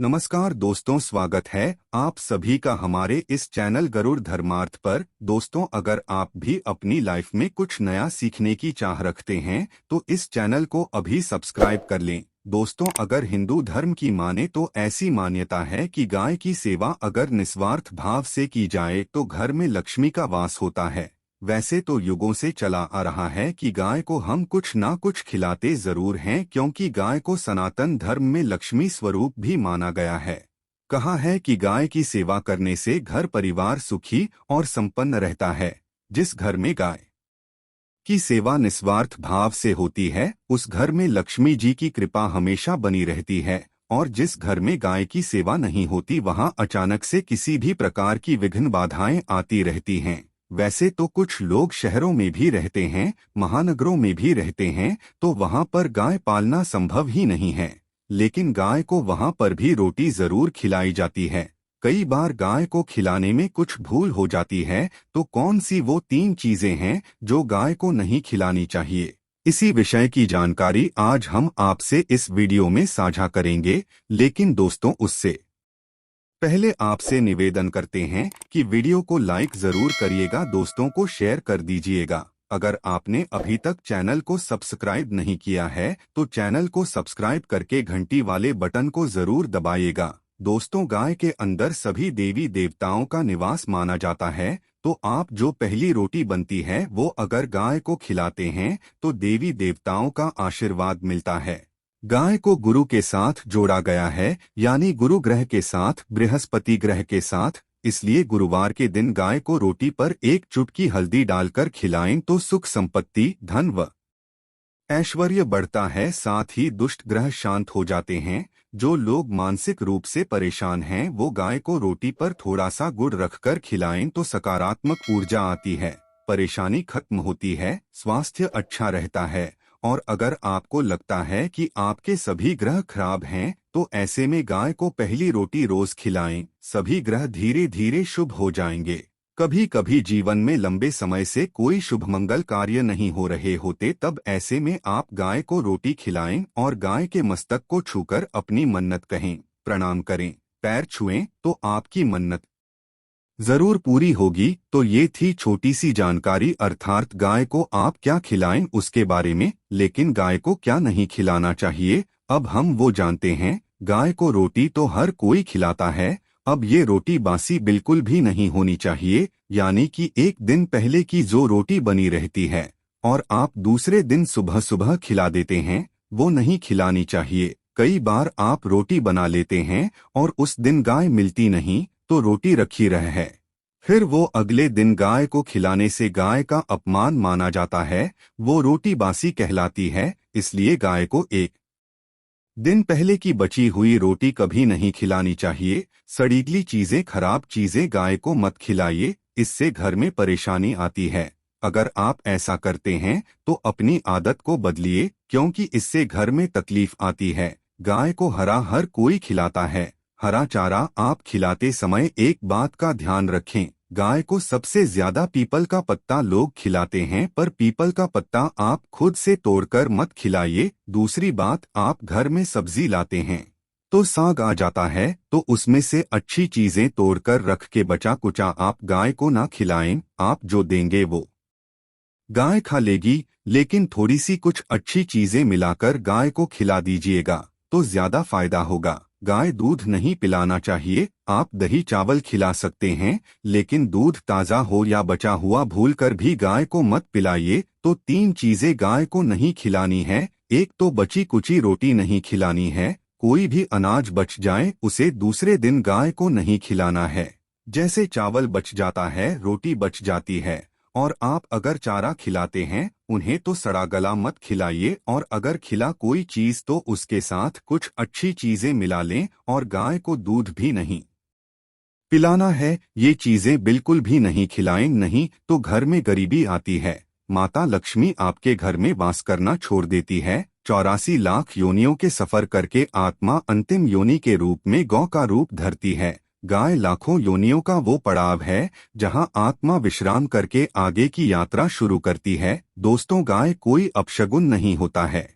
नमस्कार दोस्तों, स्वागत है आप सभी का हमारे इस चैनल गरुड़ धर्मार्थ पर। दोस्तों, अगर आप भी अपनी लाइफ में कुछ नया सीखने की चाह रखते हैं तो इस चैनल को अभी सब्सक्राइब कर लें। दोस्तों, अगर हिंदू धर्म की माने तो ऐसी मान्यता है कि गाय की सेवा अगर निस्वार्थ भाव से की जाए तो घर में लक्ष्मी का वास होता है। वैसे तो युगों से चला आ रहा है कि गाय को हम कुछ ना कुछ खिलाते जरूर हैं, क्योंकि गाय को सनातन धर्म में लक्ष्मी स्वरूप भी माना गया है। कहा है कि गाय की सेवा करने से घर परिवार सुखी और संपन्न रहता है। जिस घर में गाय की सेवा निस्वार्थ भाव से होती है उस घर में लक्ष्मी जी की कृपा हमेशा बनी रहती है, और जिस घर में गाय की सेवा नहीं होती वहां अचानक से किसी भी प्रकार की विघ्न बाधाएं आती रहती हैं। वैसे तो कुछ लोग शहरों में भी रहते हैं, महानगरों में भी रहते हैं, तो वहां पर गाय पालना संभव ही नहीं है। लेकिन गाय को वहां पर भी रोटी जरूर खिलाई जाती है। कई बार गाय को खिलाने में कुछ भूल हो जाती है, तो कौन सी वो 3 चीजें हैं जो गाय को नहीं खिलानी चाहिए, इसी विषय की जानकारी आज हम आपसे इस वीडियो में साझा करेंगे। लेकिन दोस्तों, उससे पहले आपसे निवेदन करते हैं कि वीडियो को लाइक जरूर करिएगा, दोस्तों को शेयर कर दीजिएगा। अगर आपने अभी तक चैनल को सब्सक्राइब नहीं किया है तो चैनल को सब्सक्राइब करके घंटी वाले बटन को जरूर दबाइएगा। दोस्तों, गाय के अंदर सभी देवी देवताओं का निवास माना जाता है, तो आप जो पहली रोटी बनती है वो अगर गाय को खिलाते हैं तो देवी देवताओं का आशीर्वाद मिलता है। गाय को गुरु के साथ जोड़ा गया है, यानी गुरु ग्रह के साथ, बृहस्पति ग्रह के साथ। इसलिए गुरुवार के दिन गाय को रोटी पर एक चुटकी हल्दी डालकर खिलाएं तो सुख संपत्ति, धन व ऐश्वर्य बढ़ता है। साथ ही दुष्ट ग्रह शांत हो जाते हैं। जो लोग मानसिक रूप से परेशान हैं वो गाय को रोटी पर थोड़ा सा गुड़ रखकर खिलाएं तो सकारात्मक ऊर्जा आती है, परेशानी खत्म होती है, स्वास्थ्य अच्छा रहता है। और अगर आपको लगता है कि आपके सभी ग्रह खराब हैं तो ऐसे में गाय को पहली रोटी रोज खिलाएं, सभी ग्रह धीरे धीरे शुभ हो जाएंगे। कभी कभी जीवन में लंबे समय से कोई शुभ मंगल कार्य नहीं हो रहे होते, तब ऐसे में आप गाय को रोटी खिलाएं और गाय के मस्तक को छूकर अपनी मन्नत कहें, प्रणाम करें, पैर छुएं तो आपकी मन्नत जरूर पूरी होगी। तो ये थी छोटी सी जानकारी, अर्थात गाय को आप क्या खिलाएं उसके बारे में। लेकिन गाय को क्या नहीं खिलाना चाहिए, अब हम वो जानते हैं। गाय को रोटी तो हर कोई खिलाता है, अब ये रोटी बासी बिल्कुल भी नहीं होनी चाहिए, यानी कि एक दिन पहले की जो रोटी बनी रहती है और आप दूसरे दिन सुबह सुबह खिला देते हैं, वो नहीं खिलानी चाहिए। कई बार आप रोटी बना लेते हैं और उस दिन गाय मिलती नहीं तो रोटी रखी रह है, फिर वो अगले दिन गाय को खिलाने से गाय का अपमान माना जाता है, वो रोटी बासी कहलाती है। इसलिए गाय को एक दिन पहले की बची हुई रोटी कभी नहीं खिलानी चाहिए। सड़ीली चीजें, खराब चीजें गाय को मत खिलाइए, इससे घर में परेशानी आती है। अगर आप ऐसा करते हैं तो अपनी आदत को बदलिए, क्योंकि इससे घर में तकलीफ आती है। गाय को हरा हर कोई खिलाता है, हरा चारा आप खिलाते समय एक बात का ध्यान रखें, गाय को सबसे ज्यादा पीपल का पत्ता लोग खिलाते हैं, पर पीपल का पत्ता आप खुद से तोड़कर मत खिलाइए। दूसरी बात, आप घर में सब्जी लाते हैं तो साग आ जाता है, तो उसमें से अच्छी चीजें तोड़कर रख के बचा कुचा आप गाय को ना खिलाएं। आप जो देंगे वो गाय खा लेगी, लेकिन थोड़ी सी कुछ अच्छी चीजें मिलाकर गाय को खिला दीजिएगा तो ज्यादा फायदा होगा। गाय दूध नहीं पिलाना चाहिए, आप दही चावल खिला सकते हैं, लेकिन दूध ताज़ा हो या बचा हुआ भूलकर भी गाय को मत पिलाइए। तो 3 चीजें गाय को नहीं खिलानी है। एक तो बची कुची रोटी नहीं खिलानी है, कोई भी अनाज बच जाए उसे दूसरे दिन गाय को नहीं खिलाना है। जैसे चावल बच जाता है, रोटी बच जाती है, और आप अगर चारा खिलाते हैं उन्हें तो सड़ा गला मत खिलाइए, और अगर खिला कोई चीज तो उसके साथ कुछ अच्छी चीजें मिला लें। और गाय को दूध भी नहीं पिलाना है, ये चीजें बिल्कुल भी नहीं खिलाएं, नहीं तो घर में गरीबी आती है, माता लक्ष्मी आपके घर में वास करना छोड़ देती है। 84 लाख योनियों के सफर करके आत्मा अंतिम योनि के रूप में गौ का रूप धरती है। गाय लाखों योनियों का वो पड़ाव है जहां आत्मा विश्राम करके आगे की यात्रा शुरू करती है। दोस्तों, गाय कोई अपशगुन नहीं होता है,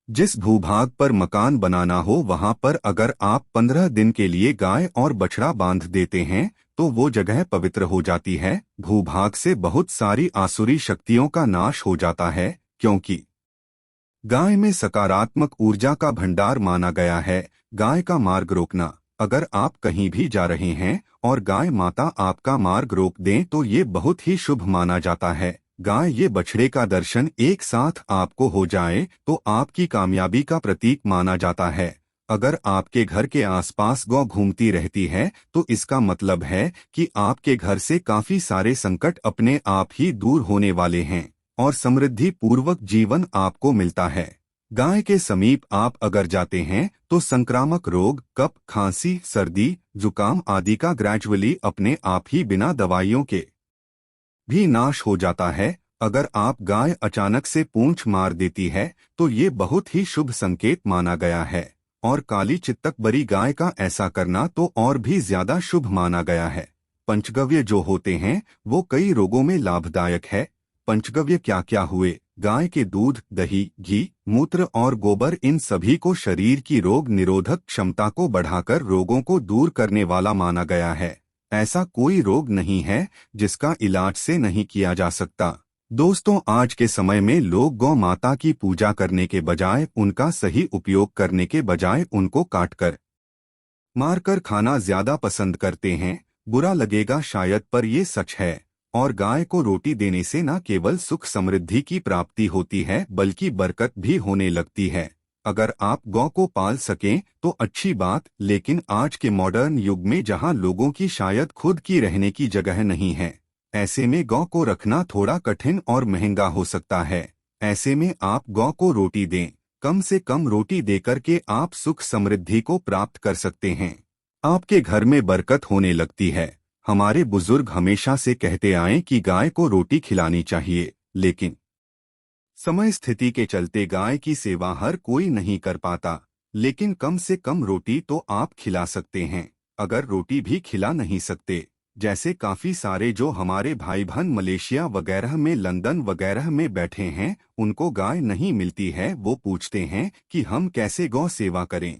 जिस भूभाग पर मकान बनाना हो वहां पर अगर आप 15 दिन के लिए गाय और बछड़ा बांध देते हैं तो वो जगह पवित्र हो जाती है। भूभाग से बहुत सारी आसुरी शक्तियों का नाश हो जाता है, क्योंकि गाय में सकारात्मक ऊर्जा का भंडार माना गया है। गाय का मार्ग रोकना। अगर आप कहीं भी जा रहे हैं और गाय माता आपका मार्ग रोक दें तो ये बहुत ही शुभ माना जाता है। गाय ये बछड़े का दर्शन एक साथ आपको हो जाए तो आपकी कामयाबी का प्रतीक माना जाता है। अगर आपके घर के आसपास गौ घूमती रहती है तो इसका मतलब है कि आपके घर से काफी सारे संकट अपने आप ही दूर होने वाले हैं और समृद्धि पूर्वक जीवन आपको मिलता है। गाय के समीप आप अगर जाते हैं तो संक्रामक रोग, कफ, खांसी, सर्दी, जुकाम आदि का ग्रेजुअली अपने आप ही बिना दवाइयों के भी नाश हो जाता है। अगर आप गाय अचानक से पूंछ मार देती है तो ये बहुत ही शुभ संकेत माना गया है और काली चित्तक बरी गाय का ऐसा करना तो और भी ज्यादा शुभ माना गया है। पंचगव्य जो होते हैं वो कई रोगों में लाभदायक है। पंचगव्य क्या क्या हुए? गाय के दूध, दही, घी, मूत्र और गोबर इन सभी को शरीर की रोग निरोधक क्षमता को बढ़ाकर रोगों को दूर करने वाला माना गया है। ऐसा कोई रोग नहीं है जिसका इलाज से नहीं किया जा सकता। दोस्तों, आज के समय में लोग गौ माता की पूजा करने के बजाय, उनका सही उपयोग करने के बजाय उनको काटकर मारकर खाना ज्यादा पसंद करते हैं। बुरा लगेगा शायद, पर ये सच है। और गाय को रोटी देने से न केवल सुख समृद्धि की प्राप्ति होती है बल्कि बरकत भी होने लगती है। अगर आप गौ को पाल सकें तो अच्छी बात, लेकिन आज के मॉडर्न युग में जहां लोगों की शायद खुद की रहने की जगह नहीं है, ऐसे में गौ को रखना थोड़ा कठिन और महंगा हो सकता है। ऐसे में आप गौ को रोटी दें। कम से कम रोटी देकर के आप सुख समृद्धि को प्राप्त कर सकते हैं। आपके घर में बरकत होने लगती है। हमारे बुजुर्ग हमेशा से कहते आए कि गाय को रोटी खिलानी चाहिए, लेकिन समय स्थिति के चलते गाय की सेवा हर कोई नहीं कर पाता। लेकिन कम से कम रोटी तो आप खिला सकते हैं। अगर रोटी भी खिला नहीं सकते, जैसे काफी सारे जो हमारे भाई बहन मलेशिया वगैरह में, लंदन वगैरह में बैठे हैं, उनको गाय नहीं मिलती है, वो पूछते हैं कि हम कैसे गौ सेवा करें।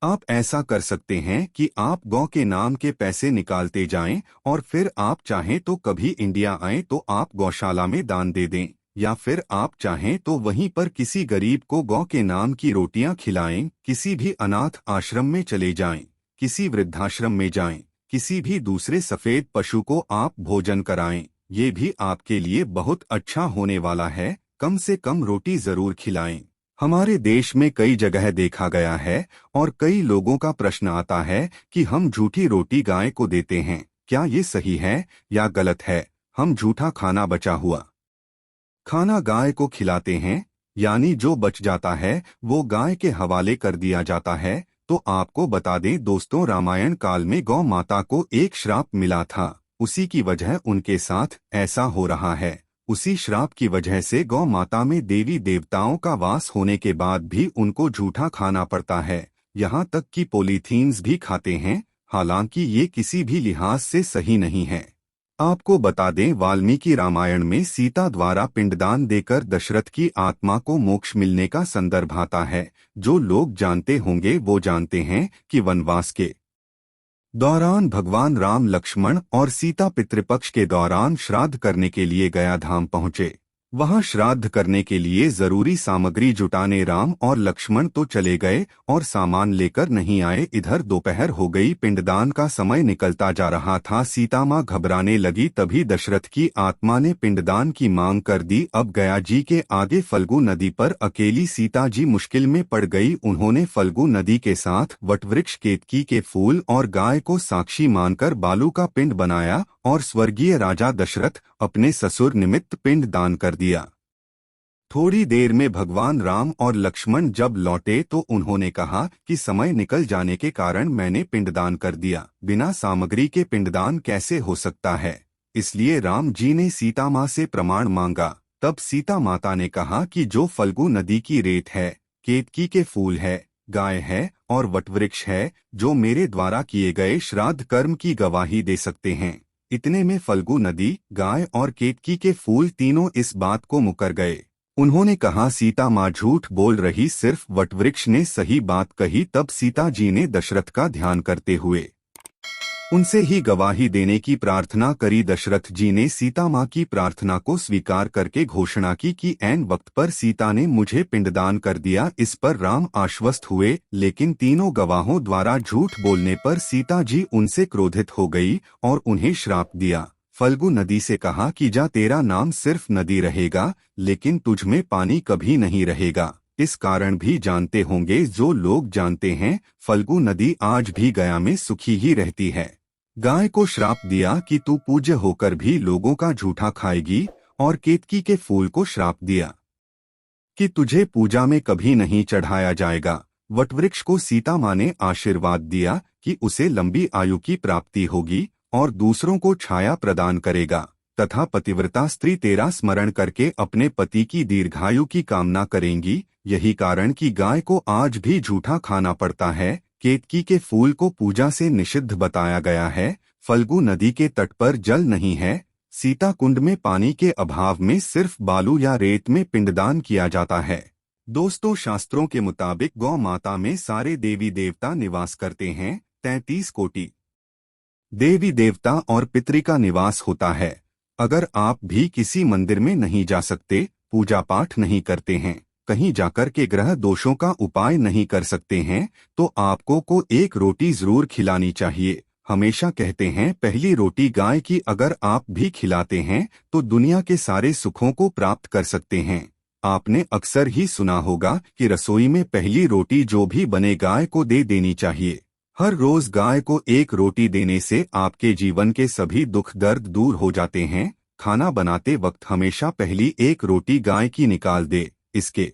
आप ऐसा कर सकते हैं कि आप गौ के नाम के पैसे निकालते जाएं और फिर आप चाहें तो कभी इंडिया आएं तो आप गौशाला में दान दे दें, या फिर आप चाहें तो वहीं पर किसी गरीब को गौ के नाम की रोटियां खिलाएं। किसी भी अनाथ आश्रम में चले जाएं, किसी वृद्धाश्रम में जाएं, किसी भी दूसरे सफेद पशु को आप भोजन कराएं। ये भी आपके लिए बहुत अच्छा होने वाला है। कम से कम रोटी जरूर खिलाएं। हमारे देश में कई जगह देखा गया है और कई लोगों का प्रश्न आता है कि हम झूठी रोटी गाय को देते हैं, क्या ये सही है या गलत है? हम झूठा खाना, बचा हुआ खाना गाय को खिलाते हैं, यानी जो बच जाता है वो गाय के हवाले कर दिया जाता है। तो आपको बता दें दोस्तों, रामायण काल में गौ माता को एक श्राप मिला था। उसी की वजह उनके साथ ऐसा हो रहा है। उसी श्राप की वजह से गौ माता में देवी देवताओं का वास होने के बाद भी उनको झूठा खाना पड़ता है। यहाँ तक कि पॉलीथीन्स भी खाते हैं, हालांकि ये किसी भी लिहाज से सही नहीं है। आपको बता दें, वाल्मीकि रामायण में सीता द्वारा पिंडदान देकर दशरथ की आत्मा को मोक्ष मिलने का संदर्भ आता है। जो लोग जानते होंगे वो जानते हैं कि वनवास के दौरान भगवान राम लक्ष्मण और सीता पितृपक्ष के दौरान श्राद्ध करने के लिए गया धाम पहुँचे। वहां श्राद्ध करने के लिए जरूरी सामग्री जुटाने राम और लक्ष्मण तो चले गए और सामान लेकर नहीं आए। इधर दोपहर हो गई, पिंडदान का समय निकलता जा रहा था। सीता माँ घबराने लगी, तभी दशरथ की आत्मा ने पिंडदान की मांग कर दी। अब गया जी के आगे फल्गु नदी पर अकेली सीता जी मुश्किल में पड़ गई। उन्होंने फल्गु नदी के साथ वटवृक्ष, केतकी के फूल और गाय को साक्षी मानकर बालू का पिंड बनाया और स्वर्गीय राजा दशरथ अपने ससुर निमित्त पिंड दान कर दिया। थोड़ी देर में भगवान राम और लक्ष्मण जब लौटे तो उन्होंने कहा कि समय निकल जाने के कारण मैंने पिंडदान कर दिया। बिना सामग्री के पिंडदान कैसे हो सकता है? इसलिए राम जी ने सीता माँ से प्रमाण मांगा। तब सीता माता ने कहा कि जो फल्गु नदी की रेत है, केतकी के फूल है, गाय है और वटवृक्ष है, जो मेरे द्वारा किए गए श्राद्ध कर्म की गवाही दे सकते हैं। इतने में फल्गु नदी, गाय और केतकी के फूल तीनों इस बात को मुकर गए। उन्होंने कहा, सीता माँ झूठ बोल रही, सिर्फ वटवृक्ष ने सही बात कही। तब सीता जी ने दशरथ का ध्यान करते हुए उनसे ही गवाही देने की प्रार्थना करी। दशरथ जी ने सीता माँ की प्रार्थना को स्वीकार करके घोषणा की कि ऐन वक्त पर सीता ने मुझे पिंडदान कर दिया। इस पर राम आश्वस्त हुए, लेकिन तीनों गवाहों द्वारा झूठ बोलने पर सीता जी उनसे क्रोधित हो गई और उन्हें श्राप दिया। फल्गु नदी से कहा कि जा, तेरा नाम सिर्फ नदी रहेगा, लेकिन तुझ में पानी कभी नहीं रहेगा। इस कारण भी जानते होंगे जो लोग जानते हैं, फल्गु नदी आज भी गया में सुखी ही रहती है। गाय को श्राप दिया कि तू पूज्य होकर भी लोगों का झूठा खाएगी, और केतकी के फूल को श्राप दिया कि तुझे पूजा में कभी नहीं चढ़ाया जाएगा। वटवृक्ष को सीता माँ ने आशीर्वाद दिया कि उसे लंबी आयु की प्राप्ति होगी और दूसरों को छाया प्रदान करेगा, तथा पतिव्रता स्त्री तेरा स्मरण करके अपने पति की दीर्घायु की कामना करेंगी। यही कारण कि गाय को आज भी झूठा खाना पड़ता है। केतकी के फूल को पूजा से निषिद्ध बताया गया है। फल्गु नदी के तट पर जल नहीं है। सीता कुंड में पानी के अभाव में सिर्फ बालू या रेत में पिंडदान किया जाता है। दोस्तों, शास्त्रों के मुताबिक गौ माता में सारे देवी देवता निवास करते हैं। 33 कोटि देवी देवता और पितृ का निवास होता है। अगर आप भी किसी मंदिर में नहीं जा सकते, पूजा पाठ नहीं करते हैं, कहीं जाकर के ग्रह दोषों का उपाय नहीं कर सकते हैं, तो आपको को एक रोटी जरूर खिलानी चाहिए। हमेशा कहते हैं, पहली रोटी गाय की अगर आप भी खिलाते हैं तो दुनिया के सारे सुखों को प्राप्त कर सकते हैं। आपने अक्सर ही सुना होगा कि रसोई में पहली रोटी जो भी बने गाय को दे देनी चाहिए। हर रोज गाय को एक रोटी देने से आपके जीवन के सभी दुख दर्द दूर हो जाते हैं। खाना बनाते वक्त हमेशा पहली एक रोटी गाय की निकाल दे, इसके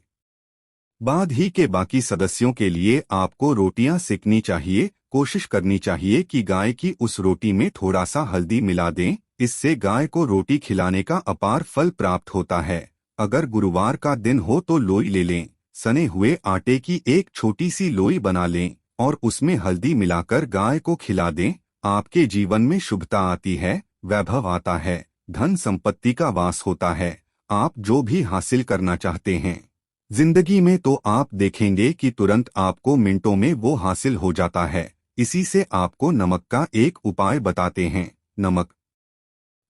बाद ही के बाकी सदस्यों के लिए आपको रोटियां सेकनी चाहिए। कोशिश करनी चाहिए कि गाय की उस रोटी में थोड़ा सा हल्दी मिला दें, इससे गाय को रोटी खिलाने का अपार फल प्राप्त होता है। अगर गुरुवार का दिन हो तो लोई ले लें, सने हुए आटे की एक छोटी सी लोई बना लें और उसमें हल्दी मिलाकर गाय को खिला दें। आपके जीवन में शुभता आती है, वैभव आता है, धन संपत्ति का वास होता है। आप जो भी हासिल करना चाहते हैं जिंदगी में, तो आप देखेंगे कि तुरंत आपको मिनटों में वो हासिल हो जाता है। इसी से आपको नमक का एक उपाय बताते हैं। नमक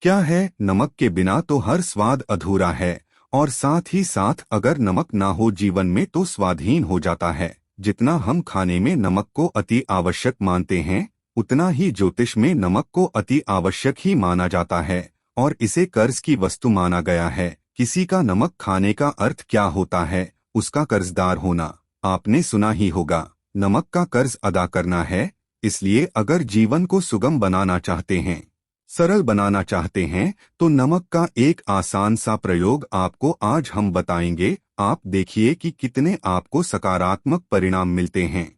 क्या है? नमक के बिना तो हर स्वाद अधूरा है, और साथ ही साथ अगर नमक ना हो जीवन में तो स्वादहीन हो जाता है। जितना हम खाने में नमक को अति आवश्यक मानते हैं, उतना ही ज्योतिष में नमक को अति आवश्यक ही माना जाता है, और इसे कर्ज की वस्तु माना गया है। किसी का नमक खाने का अर्थ क्या होता है? उसका कर्जदार होना। आपने सुना ही होगा, नमक का कर्ज अदा करना है। इसलिए अगर जीवन को सुगम बनाना चाहते हैं, सरल बनाना चाहते हैं, तो नमक का एक आसान सा प्रयोग आपको आज हम बताएंगे। आप देखिए कि कितने आपको सकारात्मक परिणाम मिलते हैं।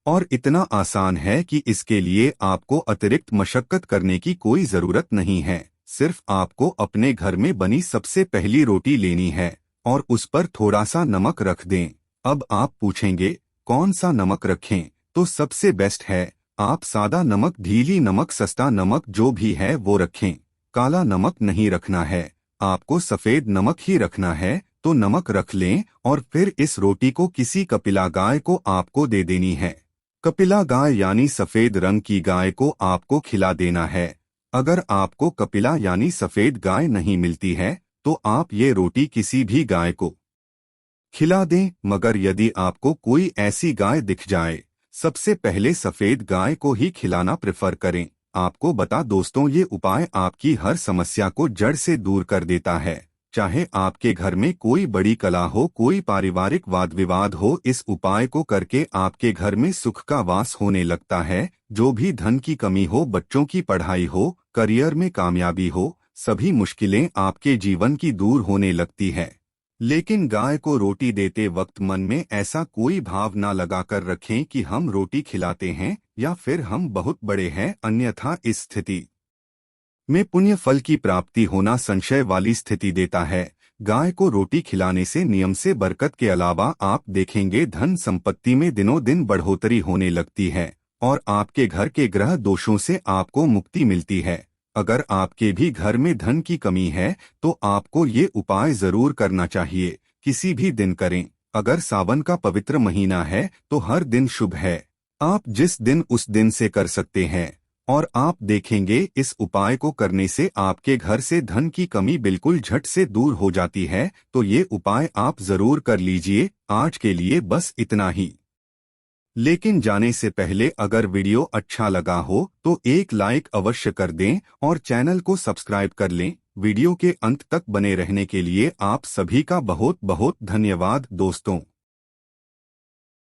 और इतना आसान है कि इसके लिए आपको अतिरिक्त मशक्कत करने की कोई जरूरत नहीं है। सिर्फ आपको अपने घर में बनी सबसे पहली रोटी लेनी है और उस पर थोड़ा सा नमक रख दें। अब आप पूछेंगे, कौन सा नमक रखें? तो सबसे बेस्ट है, आप सादा नमक, ढीली नमक, सस्ता नमक जो भी है वो रखें। काला नमक नहीं रखना है, आपको सफेद नमक ही रखना है। तो नमक रख लें और फिर इस रोटी को किसी कपिला गाय को आपको दे देनी है। कपिला गाय यानी सफेद रंग की गाय को आपको खिला देना है। अगर आपको कपिला यानी सफेद गाय नहीं मिलती है तो आप ये रोटी किसी भी गाय को खिला दें, मगर यदि आपको कोई ऐसी गाय दिख जाए, सबसे पहले सफेद गाय को ही खिलाना प्रेफर करें। आपको बता दोस्तों, ये उपाय आपकी हर समस्या को जड़ से दूर कर देता है। चाहे आपके घर में कोई बड़ी कला हो, कोई पारिवारिक वाद विवाद हो, इस उपाय को करके आपके घर में सुख का वास होने लगता है। जो भी धन की कमी हो, बच्चों की पढ़ाई हो, करियर में कामयाबी हो, सभी मुश्किलें आपके जीवन की दूर होने लगती है। लेकिन गाय को रोटी देते वक्त मन में ऐसा कोई भाव ना लगाकर रखें कि हम रोटी खिलाते हैं या फिर हम बहुत बड़े हैं, अन्यथा इस स्थिति में पुण्य फल की प्राप्ति होना संशय वाली स्थिति देता है। गाय को रोटी खिलाने से नियम से बरकत के अलावा आप देखेंगे धन संपत्ति में दिनों दिन बढ़ोतरी होने लगती है और आपके घर के ग्रह दोषों से आपको मुक्ति मिलती है। अगर आपके भी घर में धन की कमी है तो आपको ये उपाय जरूर करना चाहिए। किसी भी दिन करें। अगर सावन का पवित्र महीना है तो हर दिन शुभ है। आप जिस दिन उस दिन से कर सकते हैं और आप देखेंगे इस उपाय को करने से आपके घर से धन की कमी बिल्कुल झट से दूर हो जाती है। तो ये उपाय आप जरूर कर लीजिए। आज के लिए बस इतना ही। लेकिन जाने से पहले अगर वीडियो अच्छा लगा हो तो एक लाइक अवश्य कर दें और चैनल को सब्सक्राइब कर लें। वीडियो के अंत तक बने रहने के लिए आप सभी का बहुत बहुत धन्यवाद दोस्तों।